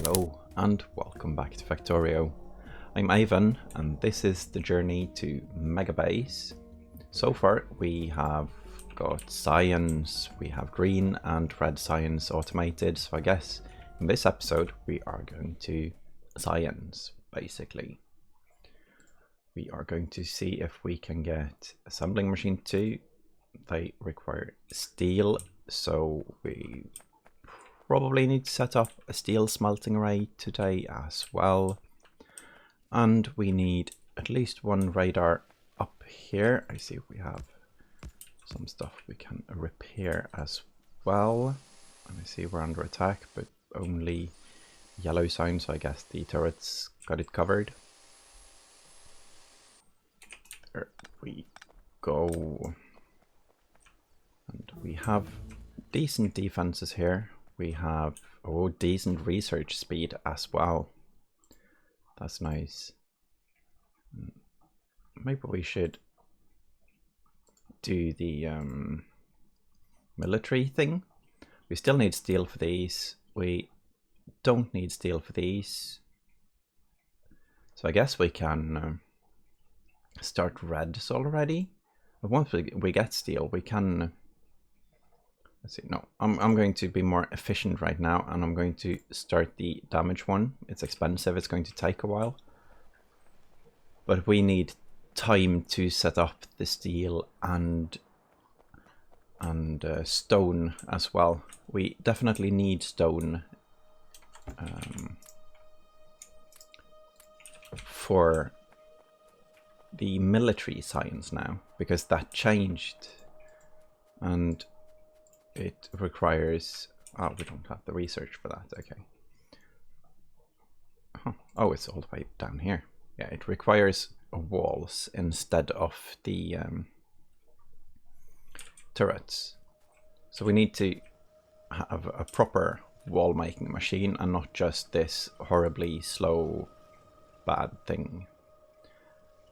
Hello and welcome back to Factorio. I'm Ivan and this is the journey to Megabase. So far we have got science, we have green and red science automated, so I guess in this episode we are going to science basically. We are going to see if we can get assembling machine 2. They require steel, so we probably need to set up a steel smelting array today as well. And we need at least one radar up here. I see we have some stuff we can repair as well. And I see we're under attack, but only yellow sign, so I guess the turrets got it covered. There we go. And we have decent defenses here. We have decent research speed as well. That's nice. Maybe we should do the military thing. We still need steel for these. We don't need steel for these. So I guess we can start reds already. But once we get steel, we can... Let's see, no, I'm going to be more efficient right now, and I'm going to start the damage one. It's expensive, it's going to take a while. But we need time to set up the steel and stone as well. We definitely need stone for the military science now, because that changed. And it requires... Oh, we don't have the research for that. Okay. Oh, it's all the way down here. Yeah, it requires walls instead of the turrets. So we need to have a proper wall making machine and not just this horribly slow, bad thing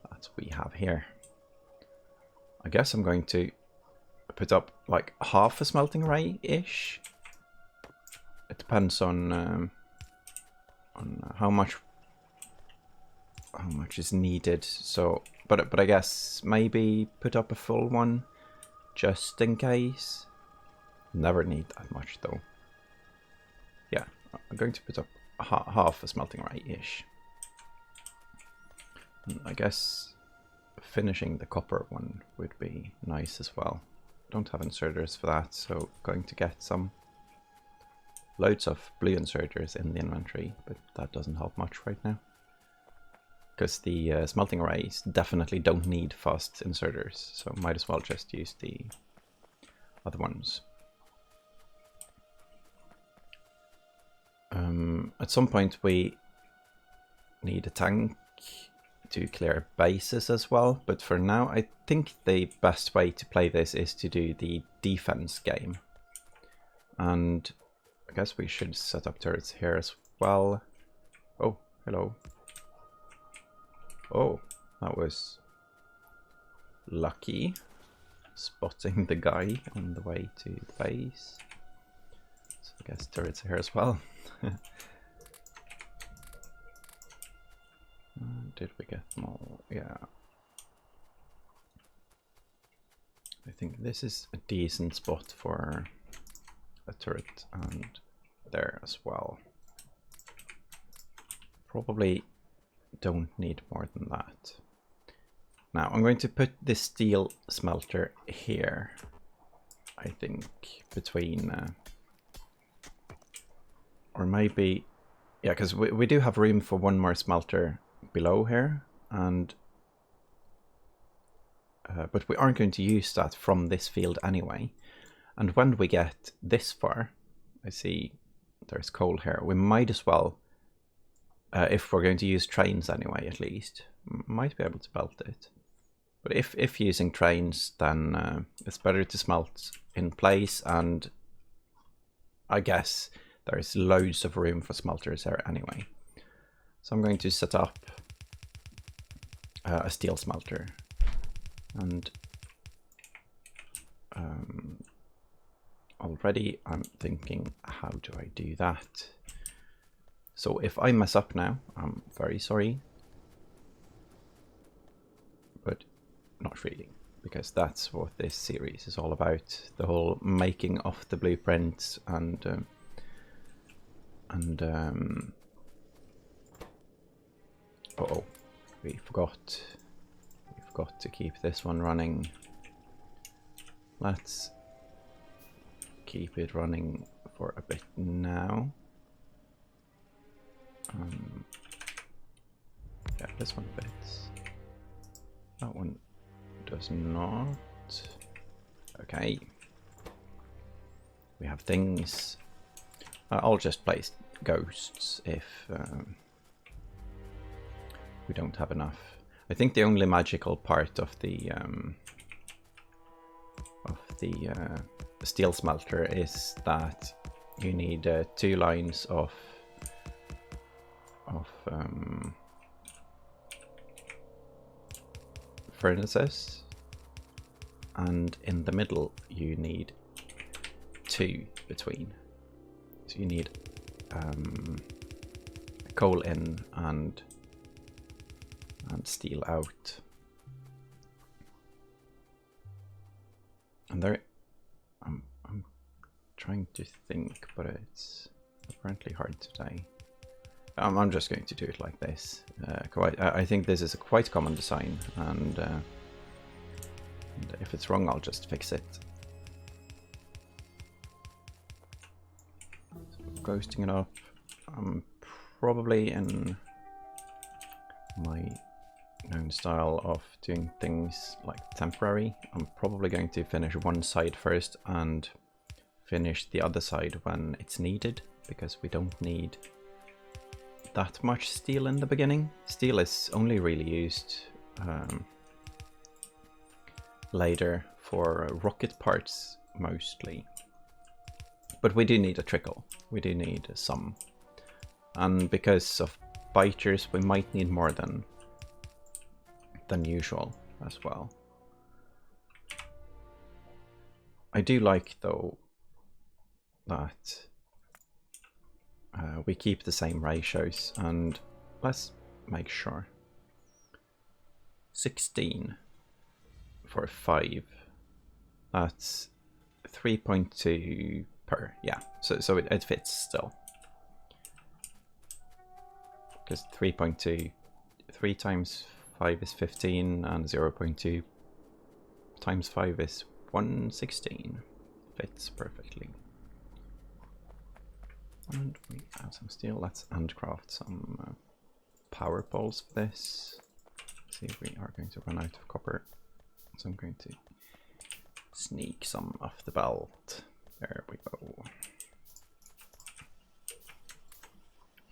that we have here. I guess I'm going to put up like half a smelting array-ish. It depends on how much is needed. So, but I guess maybe put up a full one just in case. Never need that much though. Yeah, I'm going to put up half a smelting array-ish. I guess finishing the copper one would be nice as well. Don't have inserters for that, so going to get some loads of blue inserters in the inventory, but that doesn't help much right now because the smelting arrays definitely don't need fast inserters, so might as well just use the other ones. At some point we need a tank to clear bases as well, but for now I think the best way to play this is to do the defense game, and I guess we should set up turrets here as well. Oh, hello. Oh, that was lucky, spotting the guy on the way to the base. So I guess turrets are here as well. Did we get them all? Yeah. I think this is a decent spot for a turret, and there as well. Probably don't need more than that. Now I'm going to put this steel smelter here, I think, between... or maybe... Yeah, because we do have room for one more smelter below here, and but we aren't going to use that from this field anyway. And when we get this far, I see there's coal here, we might as well, if we're going to use trains anyway at least, might be able to belt it. But if using trains, then it's better to smelt in place, and I guess there's loads of room for smelters here anyway. So I'm going to set up a steel smelter, and already I'm thinking, how do I do that? So if I mess up now, I'm very sorry. But not really, because that's what this series is all about. The whole making of the blueprints and uh-oh, we forgot to keep this one running. Let's keep it running for a bit now. Yeah, this one fits. That one does not. Okay. We have things. I'll just place ghosts if we don't have enough. I think the only magical part of the steel smelter is that you need 2 lines of furnaces, and in the middle you need 2 between. So you need coal in and steel out. And there, I'm trying to think, but it's apparently hard today. I'm just going to do it like this. I think this is a quite common design, and if it's wrong, I'll just fix it. So, ghosting it up. I'm probably in my known style of doing things like temporary. I'm probably going to finish one side first and finish the other side when it's needed, because we don't need that much steel in the beginning. Steel is only really used later for rocket parts mostly, but we do need a trickle. We do need some, and because of biters we might need more than usual as well. I do like though that we keep the same ratios, and let's make sure. 16 for 5, that's 3.2 per, yeah, so it fits still, because 3.2, 3 times 5 is 15, and 0.2 times 5 is 116. Fits perfectly. And we have some steel. Let's handcraft some power poles for this. See if we are going to run out of copper. So I'm going to sneak some off the belt. There we go.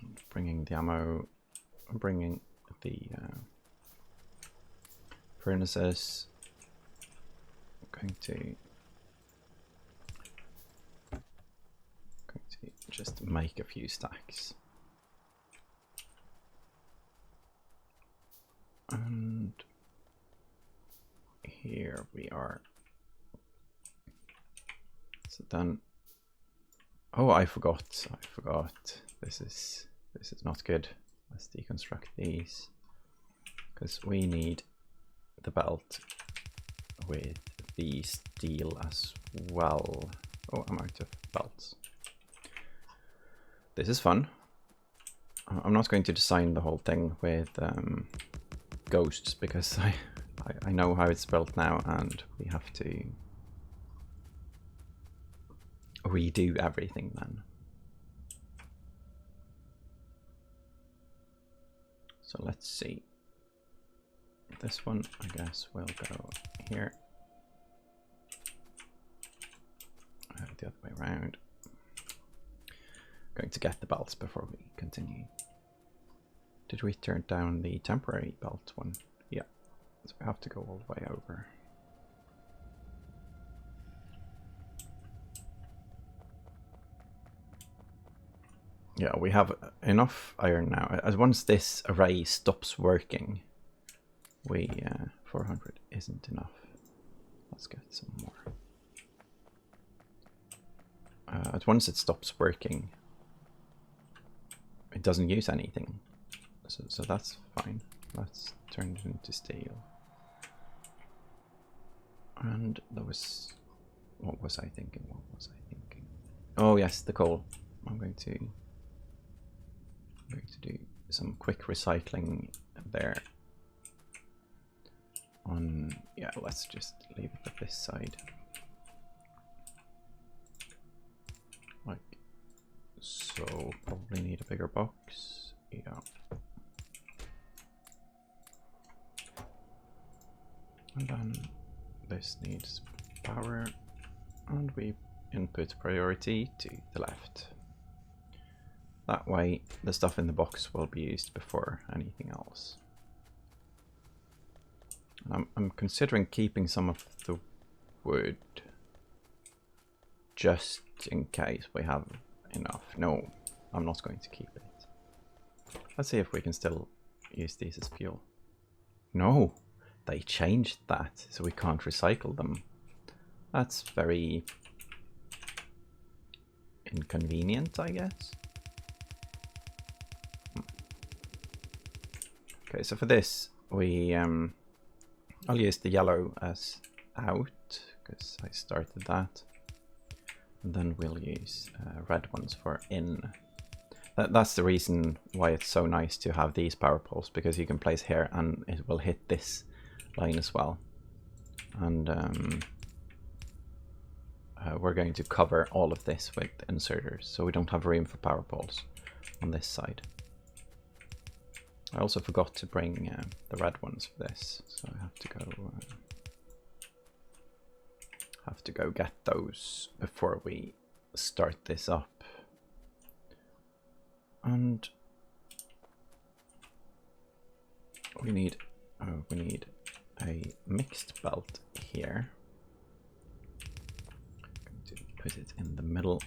And bringing the ammo, bringing the furnaces. I'm going to just make a few stacks. And here we are. So then, oh, I forgot. This is not good. Let's deconstruct these, because we need the belt with the steel as well. Oh, I'm out of belts. This is fun. I'm not going to design the whole thing with ghosts, because I know how it's built now, and we have to redo everything then. So let's see. This one, I guess, will go here. The other way around. Going to get the belts before we continue. Did we turn down the temporary belt one? Yeah, so we have to go all the way over. Yeah, we have enough iron now. As once this array stops working, we 400 isn't enough. Let's get some more. At once it stops working, it doesn't use anything. So that's fine. Let's turn it into steel. And there was... What was I thinking? What was I thinking? Oh yes, the coal. I'm going to do some quick recycling there. Yeah, let's just leave it at this side. Like so. Probably need a bigger box. Yeah. And then this needs power, and we input priority to the left. That way the stuff in the box will be used before anything else. I'm considering keeping some of the wood just in case we have enough. No, I'm not going to keep it. Let's see if we can still use these as fuel. No, they changed that, so we can't recycle them. That's very inconvenient, I guess. Okay, so for this, I'll use the yellow as out, because I started that. And then we'll use red ones for in. That's the reason why it's so nice to have these power poles, because you can place here and it will hit this line as well. And we're going to cover all of this with inserters, so we don't have room for power poles on this side. I also forgot to bring the red ones for this, so I have to go get those before we start this up. And we need a mixed belt here. I'm going to put it in the middle,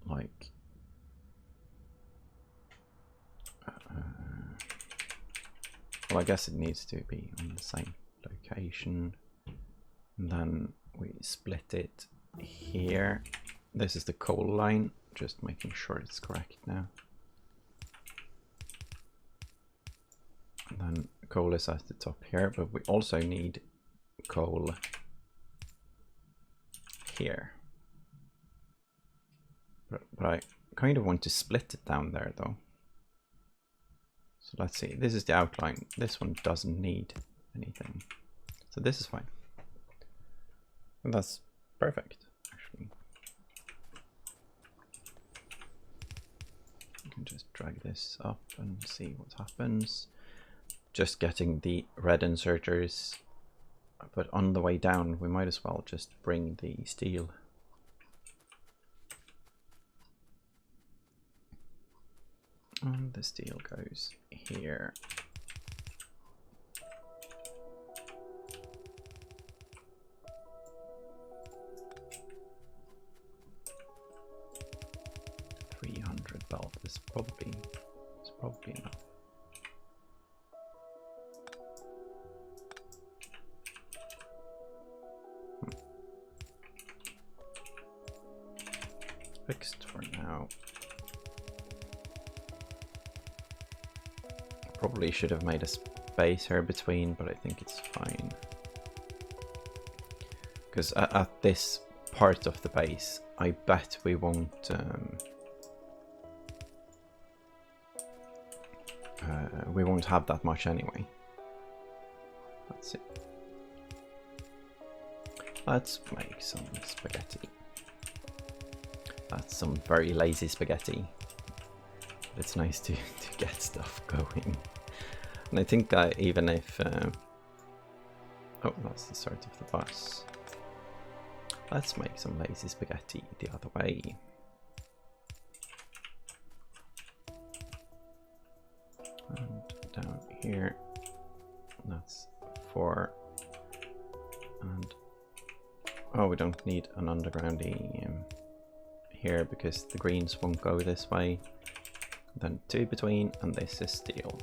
like. Well, I guess it needs to be on the same location. And then we split it here. This is the coal line, just making sure it's correct now. And then coal is at the top here, but we also need coal here. But I kind of want to split it down there though. So let's see, this is the outline. This one doesn't need anything. So this is fine. And that's perfect, actually. You can just drag this up and see what happens. Just getting the red inserters, but on the way down, we might as well just bring the steel. And the steel goes here. $300 belt is probably enough. Fixed for now. Probably should have made a space here between, but I think it's fine. Because at this part of the base, I bet we won't have that much anyway. Let's see. Let's make some spaghetti. That's some very lazy spaghetti. It's nice to get stuff going. And I think that even if... oh, that's the start of the bus. Let's make some lazy spaghetti the other way. And down here, that's 4. And... oh, we don't need an undergroundy here because the greens won't go this way. Then 2 between, and this is steel.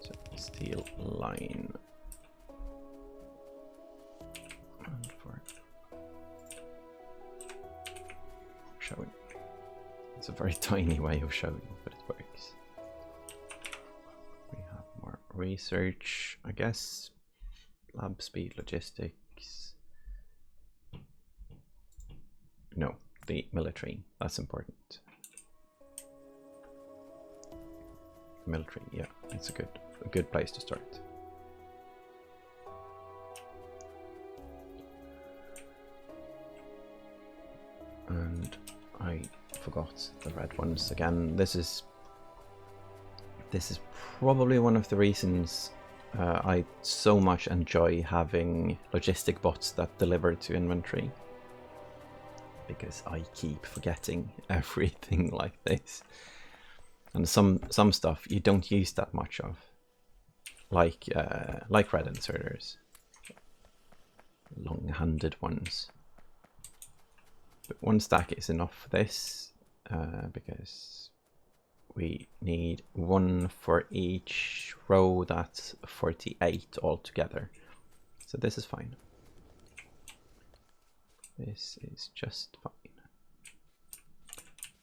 So steel line. showing. It's a very tiny way of showing, but it works. We have more research, I guess. Lab speed, logistics. No, the military. That's important. Military, yeah, it's a good place to start. And I forgot the red ones again. This is probably one of the reasons I so much enjoy having logistic bots that deliver to inventory, because I keep forgetting everything like this. And some stuff you don't use that much of, like red inserters, long-handed ones. But one stack is enough for this, because we need one for each row. That's 48 altogether. So this is fine. This is just fine.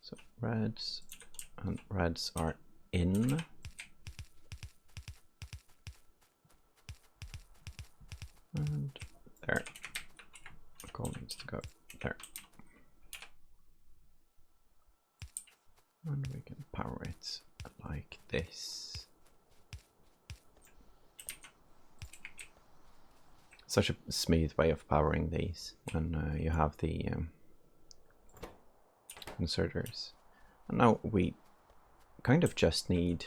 So reds and reds are in. And there. The coal needs to go there. And we can power it like this. Such a smooth way of powering these when you have the inserters. And now we kind of just need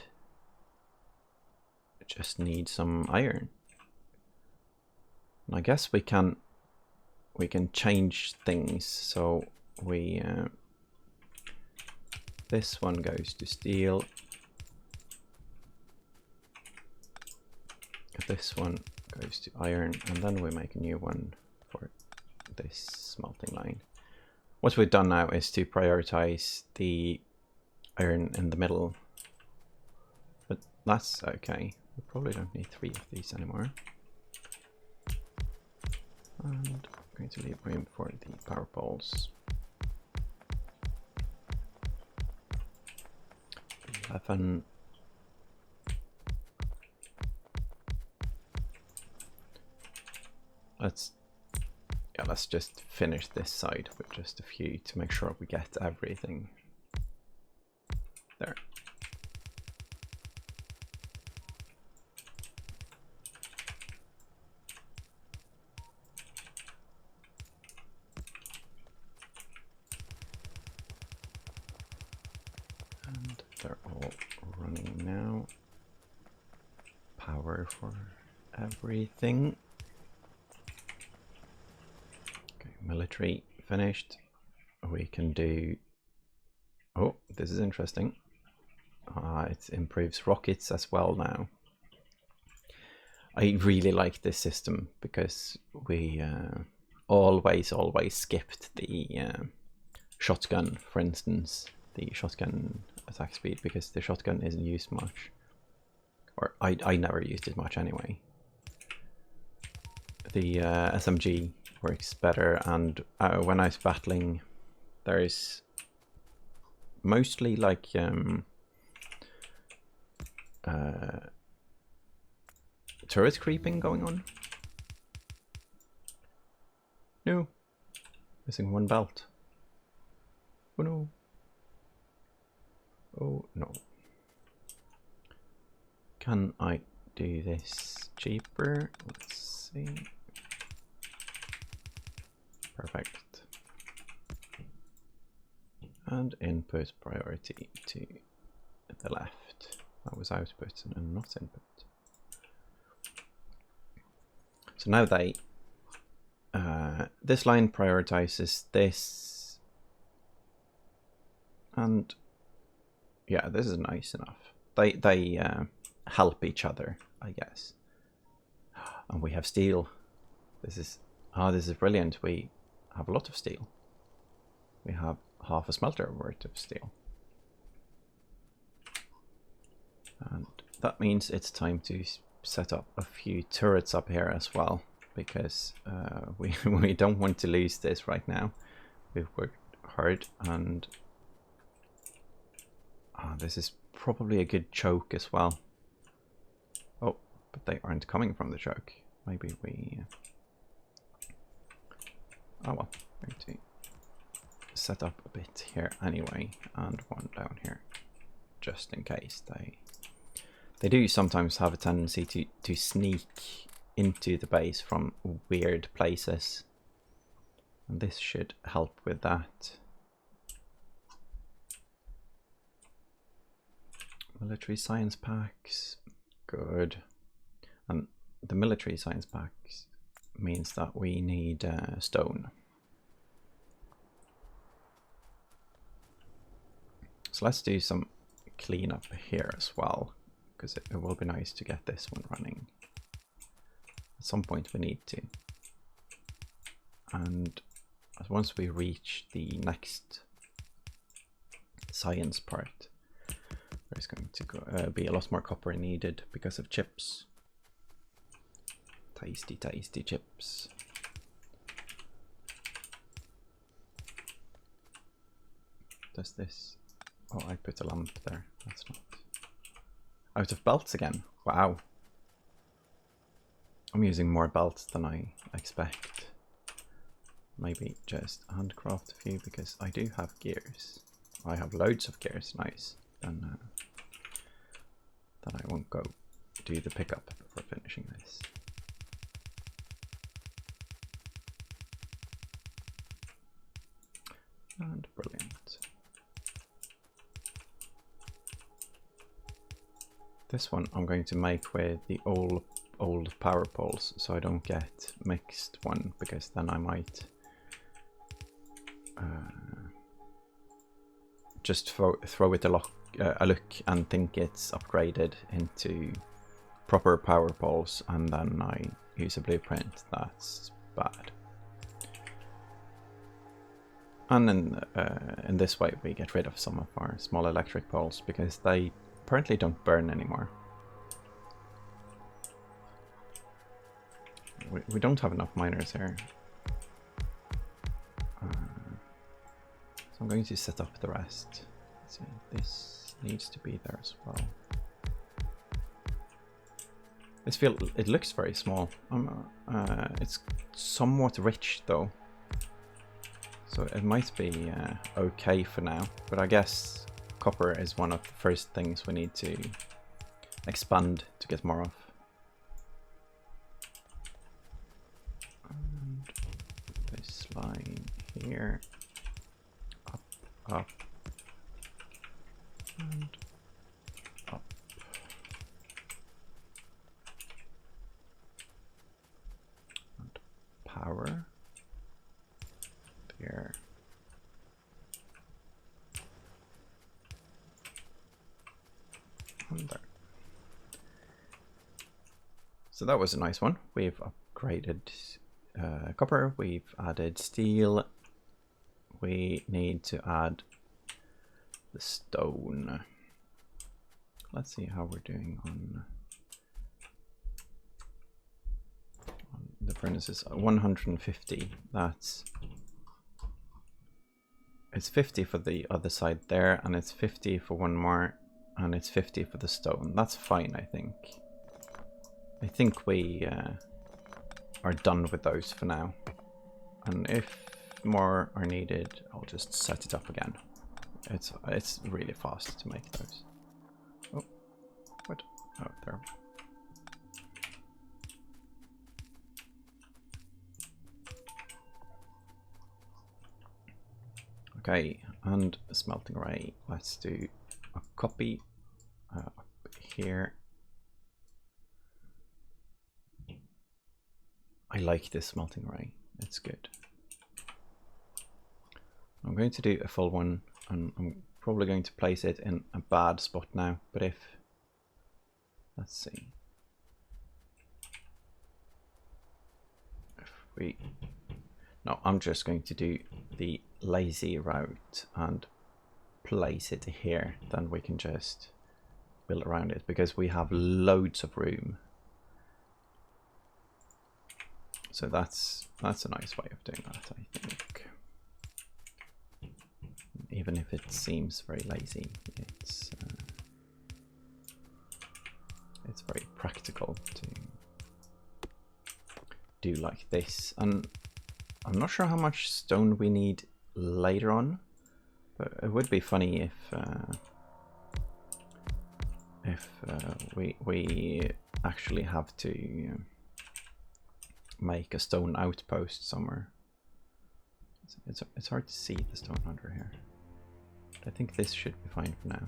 some iron. And I guess we can change things. So we this one goes to steel. This one goes to iron, and then we make a new one for this smelting line. What we've done now is to prioritize the iron in the middle, but that's okay. We probably don't need 3 of these anymore. And I'm going to leave room for the power poles. 11. Let's just finish this side with just a few to make sure we get everything there. And they're all running now. Power for everything. Okay, military finished. We can do... Oh, this is interesting. It improves rockets as well now. I really like this system because we always skipped the shotgun, for instance, the shotgun attack speed, because the shotgun isn't used much. Or I never used it much anyway. The SMG works better, and when I was battling, there's mostly like turret creeping going on. No, missing one belt. Oh no. Oh no. Can I do this cheaper? Let's see. Perfect. And input priority to the left. That was output and not input. So now they this line prioritizes this, and yeah, this is nice enough. They help each other, I guess. And we have steel. This is brilliant. We have a lot of steel. We have half a smelter worth of steel. And that means it's time to set up a few turrets up here as well, because we don't want to lose this right now. We've worked hard, and this is probably a good choke as well. Oh, but they aren't coming from the choke. Maybe we... oh well, I'm going to set up a bit here anyway, and one down here, just in case they do sometimes have a tendency to sneak into the base from weird places, and this should help with that. Military science packs, good. And the military science packs means that we need stone. So let's do some cleanup here as well, because it will be nice to get this one running. At some point we need to. And once we reach the next science part, there's going to be a lot more copper needed because of chips. Tasty, tasty chips. Does this... oh, I put a lamp there. That's not... out of belts again. Wow. I'm using more belts than I expect. Maybe just handcraft a few, because I do have gears. I have loads of gears. Nice. Then I won't go do the pickup before finishing this. And brilliant. This one I'm going to make with the old power poles, so I don't get mixed one, because then I might just throw it a look and think it's upgraded into proper power poles, and then I use a blueprint. That's bad. And in this way we get rid of some of our small electric poles, because they apparently don't burn anymore. We don't have enough miners here. So I'm going to set up the rest. Let's see, this needs to be there as well. It looks very small. It's somewhat rich though, so it might be okay for now. But I guess copper is one of the first things we need to expand to get more of. And this line here, up, and up. And power there. And there. So that was a nice one. We've upgraded copper, we've added steel. We need to add the stone. Let's see how we're doing on the furnaces. 150. It's 50 for the other side there, and it's 50 for one more, and it's 50 for the stone. That's fine, I think. I think we are done with those for now. And if more are needed, I'll just set it up again. It's really fast to make those. Oh, what? Oh, there. Okay, and a smelting array. Let's do a copy up here. I like this smelting array. It's good. I'm going to do a full one, and I'm probably going to place it in a bad spot now, but let's see. No, I'm just going to do the lazy route and place it here, then we can just build around it, because we have loads of room. So that's a nice way of doing that, I think. even if it seems very lazy, it's very practical to do like this. And I'm not sure how much stone we need later on, but it would be funny if we actually have to make a stone outpost somewhere. It's hard to see the stone under here. But I think this should be fine for now,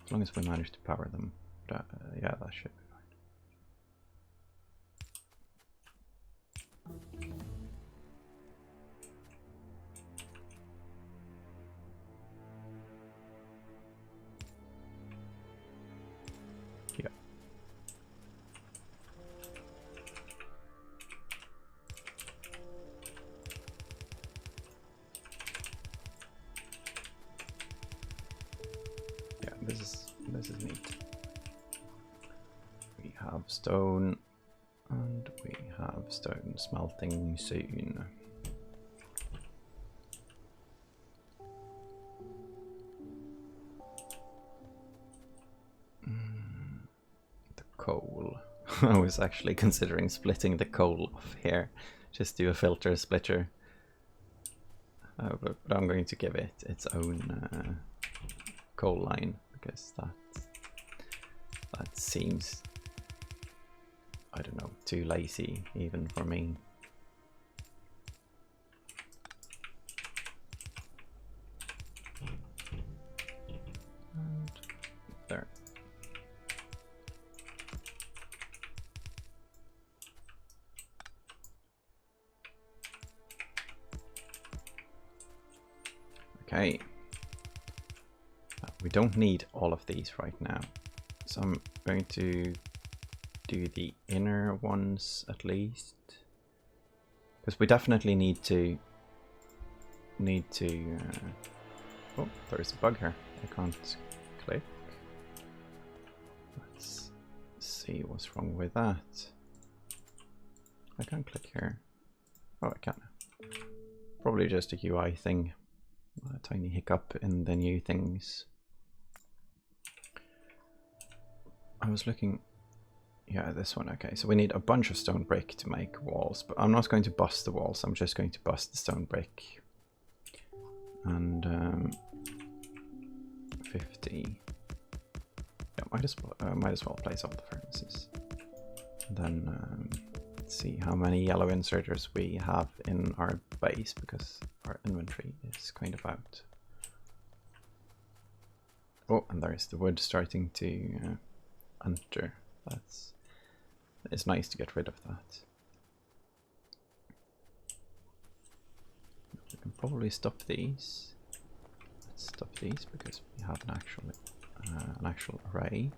as long as we manage to power them. But, yeah, that should be fine. Yeah. Yeah, this is neat. We have stone, and we have stone smelting soon. The coal. I was actually considering splitting the coal off here, just do a filter splitter. But I'm going to give it its own coal line, because that seems, I don't know, too lazy even for me. And there. Okay. We don't need all of these right now, so I'm going to do the inner ones at least, because we definitely need to oh, there's a bug here. I can't click. Let's see what's wrong with that. I can't click here. Oh, I can. Probably just a UI thing. A tiny hiccup in the new things. I was looking, yeah, this one. Okay, so we need a bunch of stone brick to make walls, but I'm not going to bust the walls. I'm just going to bust the stone brick. And 50. Yeah, might as well place all the furnaces. And then let's see how many yellow inserters we have in our base, because our inventory is kind of out. Oh, and there's the wood starting to enter. It's nice to get rid of that. We can probably stop these. Let's stop these because we have an actual array.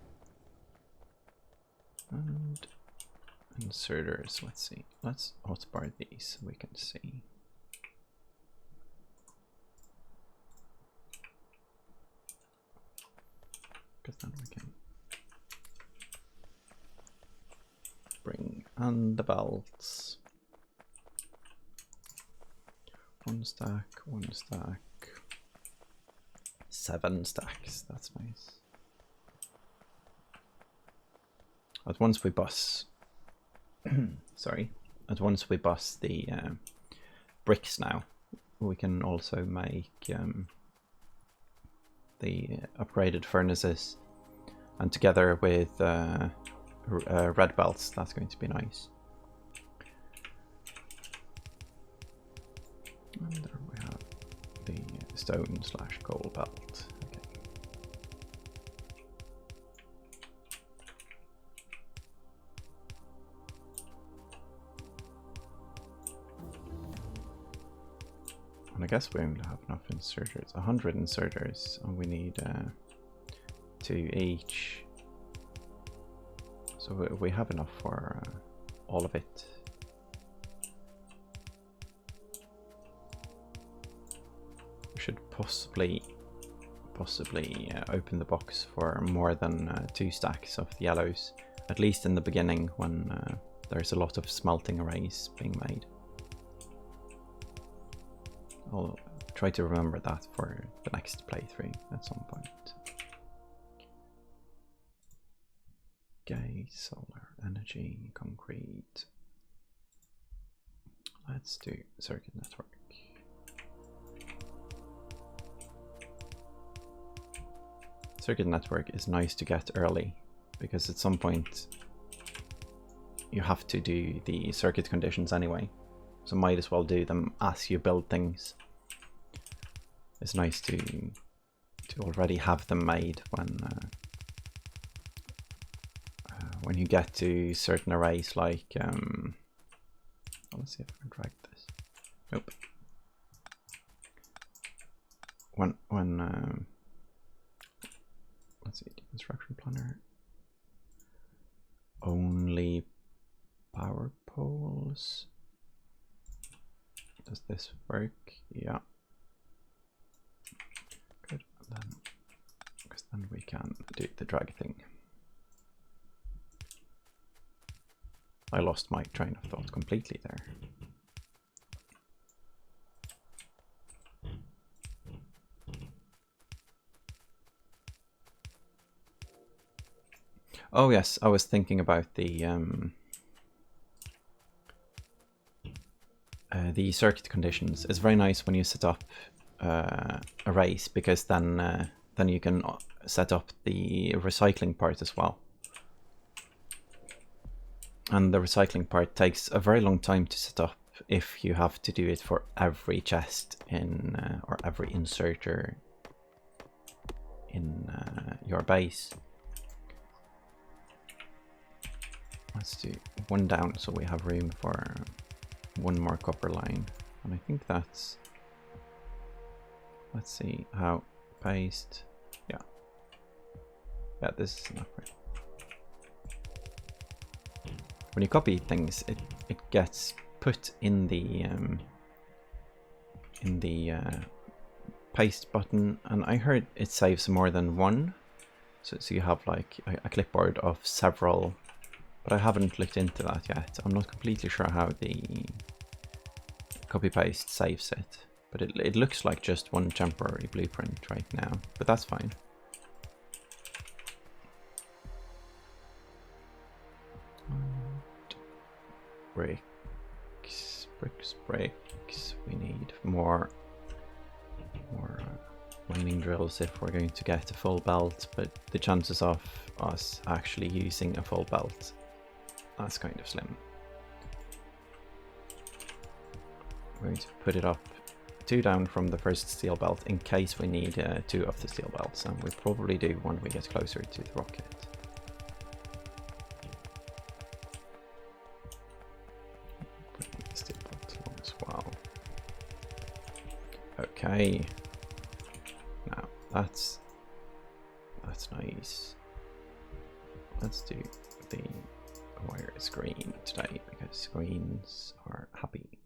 And inserters. Let's see. Let's hotbar these so we can see. Because then we can bring on the belts. 1 stack, 1 stack, 7 stacks. That's nice. At once we bust, sorry. At once we bust the bricks now, we can also make the upgraded furnaces, and together with red belts, that's going to be nice. And there we have the stone/coal belt. Okay. And I guess we only have enough inserters, 100 inserters, and we need 2 each. So we have enough for all of it. We should possibly open the box for more than 2 stacks of the yellows, at least in the beginning when there's a lot of smelting arrays being made. try to remember that for the next playthrough at some point. Okay, solar energy, concrete. Let's do circuit network. Circuit network is nice to get early because at some point you have to do the circuit conditions anyway, so might as well do them as you build things. It's nice to already have them made when you get to certain arrays, like let's see if I can drag this. Nope. When let's see, construction planner. Only power poles. Does this work? Yeah. Good. Because then we can do the drag thing. I lost my train of thought completely there. Oh yes, I was thinking about the circuit conditions. It's very nice when you set up arrays, because then you can set up the recycling part as well. And the recycling part takes a very long time to set up if you have to do it for every chest in or every inserter in your base. Let's do one down so we have room for one more copper line. And I think that's, let's see how paste, yeah, this is enough, right? When you copy things, it gets put in the paste button, and I heard it saves more than one, so you have like a clipboard of several, but I haven't looked into that yet. I'm not completely sure how the copy paste saves it, but it looks like just one temporary blueprint right now, but that's fine. Bricks. We need more mining drills if we're going to get a full belt, but the chances of us actually using a full belt, that's kind of slim. We're going to put it up 2 down from the first steel belt in case we need 2 of the steel belts, and we probably do when we get closer to the rocket. Okay, now that's nice. Let's do the wire is green today because screens are happy.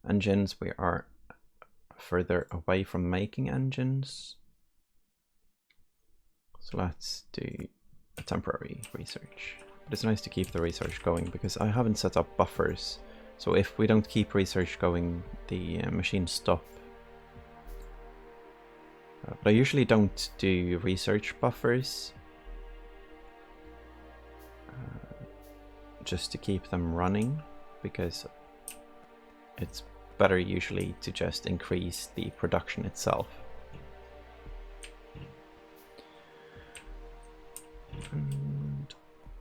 Engines, we are further away from making engines, so let's do a temporary research. But it's nice to keep the research going because I haven't set up buffers. So if we don't keep research going, the machines stop. But I usually don't do research buffers, just to keep them running, because it's better usually to just increase the production itself. And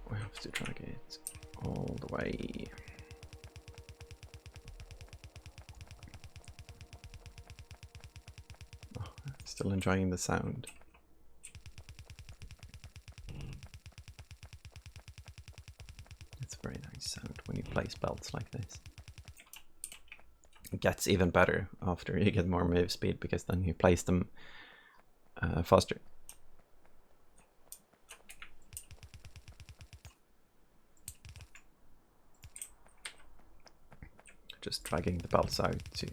we have to drag it all the way. Still enjoying the sound. It's a very nice sound when you place belts like this. It gets even better after you get more move speed, because then you place them faster. Just dragging the belts out to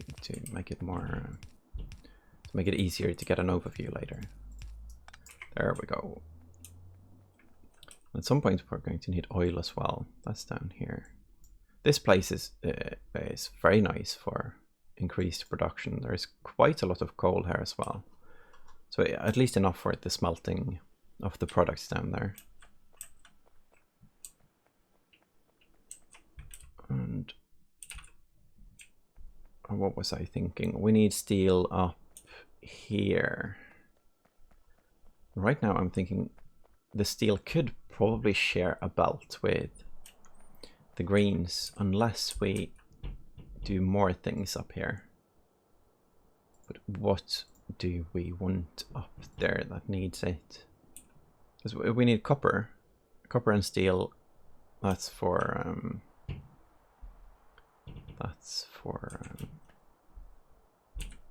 make it more to make it easier to get an overview later. There we go. At some point we're going to need oil as well. That's down here. This place is very nice for increased production. There's quite a lot of coal here as well. So at least enough for the smelting of the products down there. And what was I thinking? We need steel up here. Right now I'm thinking the steel could probably share a belt with the greens unless we do more things up here. But what do we want up there that needs it? Because we need copper and steel. That's for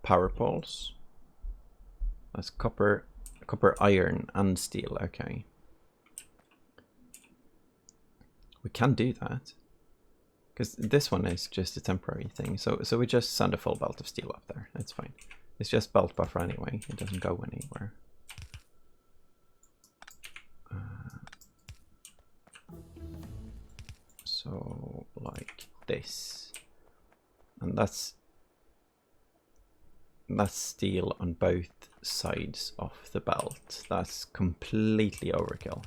power poles. That's copper, iron and steel. Okay, we can do that because this one is just a temporary thing. So we just send a full belt of steel up there. It's fine. It's just belt buffer anyway. It doesn't go anywhere. So like this, and that's steel on both sides of the belt. That's completely overkill.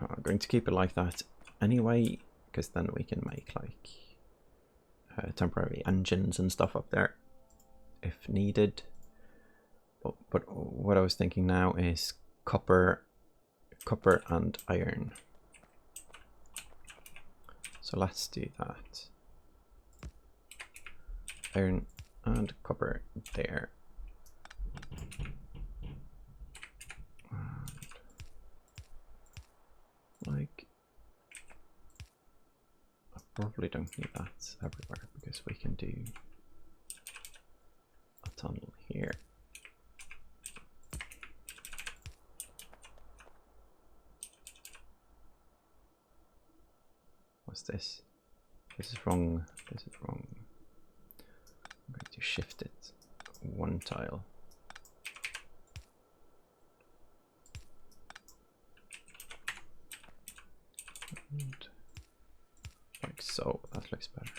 I'm going to keep it like that anyway, because then we can make like temporary engines and stuff up there if needed. But what I was thinking now is copper and iron. So let's do that. Iron and copper there. And like, I probably don't need that everywhere because we can do a tunnel here. What's this? This is wrong. This is wrong. I'm going to shift it one tile. And like so. That looks better.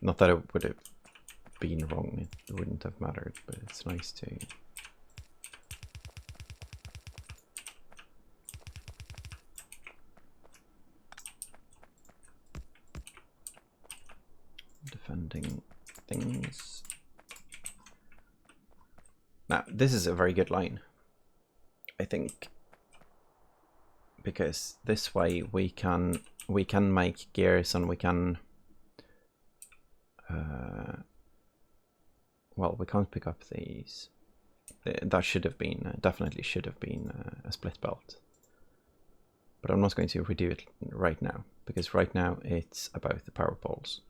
Not that it would have been wrong. It wouldn't have mattered, but it's nice to defending things. Now, this is a very good line, I think, because this way we can make gears and we can well, we can't pick up these. That should have been definitely should have been a split belt, but I'm not going to redo it right now because right now it's about the power poles.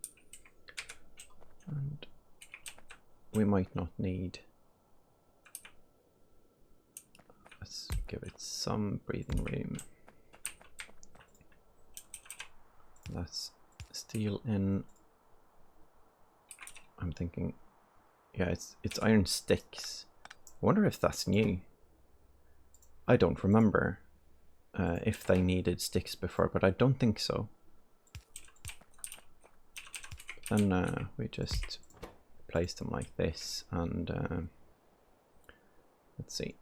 And we might not need. Let's give it some breathing room. Let's steel in. I'm thinking, yeah, it's iron sticks. I wonder if that's new. I don't remember if they needed sticks before, but I don't think so. Then we just place them like this, and let's see.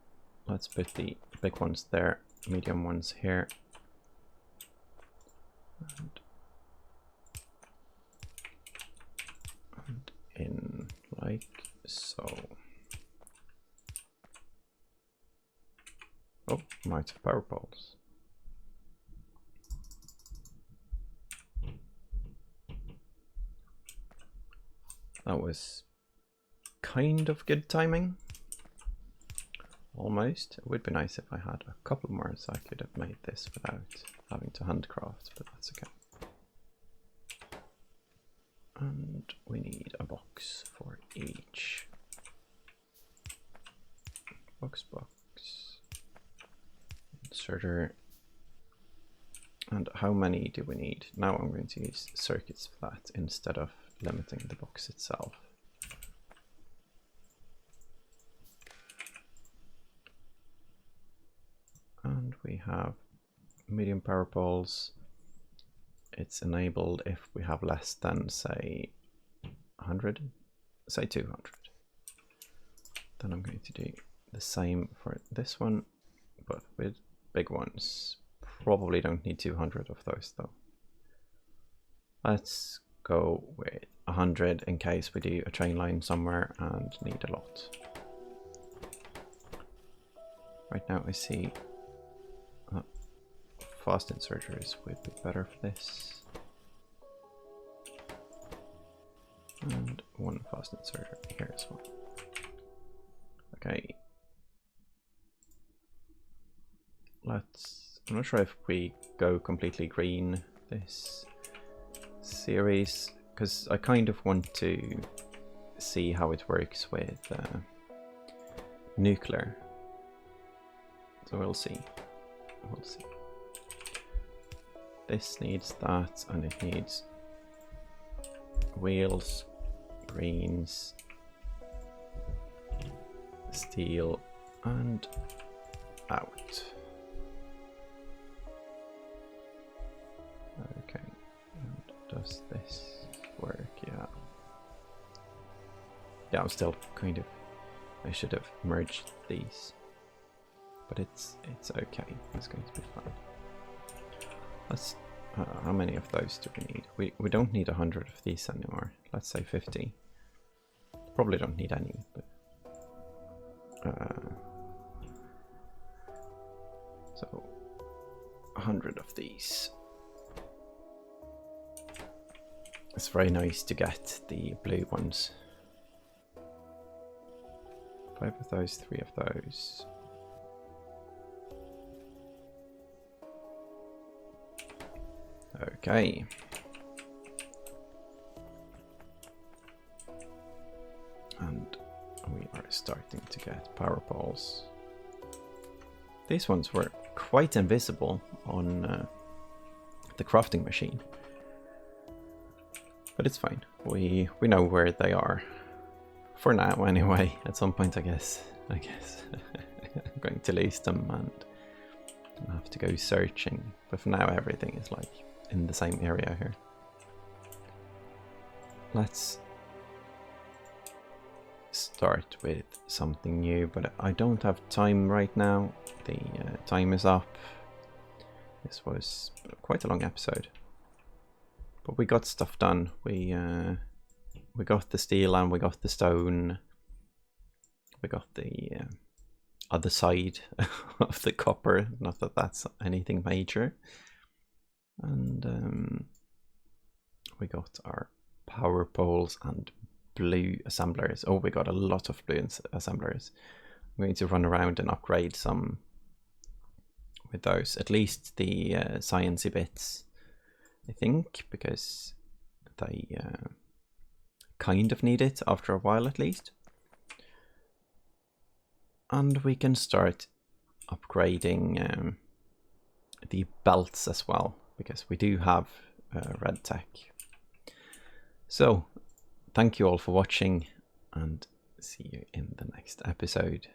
Let's put the big ones there, medium ones here, and in like so. Oh, might have power poles. That was kind of good timing. Almost. It would be nice if I had a couple more so I could have made this without having to handcraft, but that's okay. And we need a box for each. Box. Inserter. And how many do we need? Now I'm going to use circuits for that instead of limiting the box itself. And we have medium power poles. It's enabled if we have less than, say, 100, say 200. Then I'm going to do the same for this one, but with big ones. Probably don't need 200 of those though. Let's go with 100 in case we do a train line somewhere and need a lot. Right now I see fast inserters would be better for this. And one fast inserter here as well. Okay. I'm not sure if we go completely green this series, because I kind of want to see how it works with nuclear. So we'll see. We'll see. This needs that, and it needs wheels, greens, steel, and out. Okay, and does this work? Yeah. Yeah, I'm still kind of, I should have merged these, but it's okay. It's going to be fine. Let's, how many of those do we need? We don't need 100 of these anymore. Let's say 50. Probably don't need any, but so 100 of these. It's very nice to get the blue ones. 5 of those, 3 of those. Okay. And we are starting to get power poles. These ones were quite invisible on the crafting machine. But it's fine. We know where they are. For now anyway. At some point I guess I'm going to lose them and I'll have to go searching. But for now everything is like in the same area here. Let's start with something new, but I don't have time right now. The time is up. This was quite a long episode, but we got stuff done. We got the steel and we got the stone. We got the other side of the copper. Not that that's anything major. And we got our power poles and blue assemblers. Oh, we got a lot of blue assemblers. I'm going to run around and upgrade some with those. At least the sciencey bits, I think, because they kind of need it after a while at least. And we can start upgrading the belts as well, because we do have red tech. So, thank you all for watching, and see you in the next episode.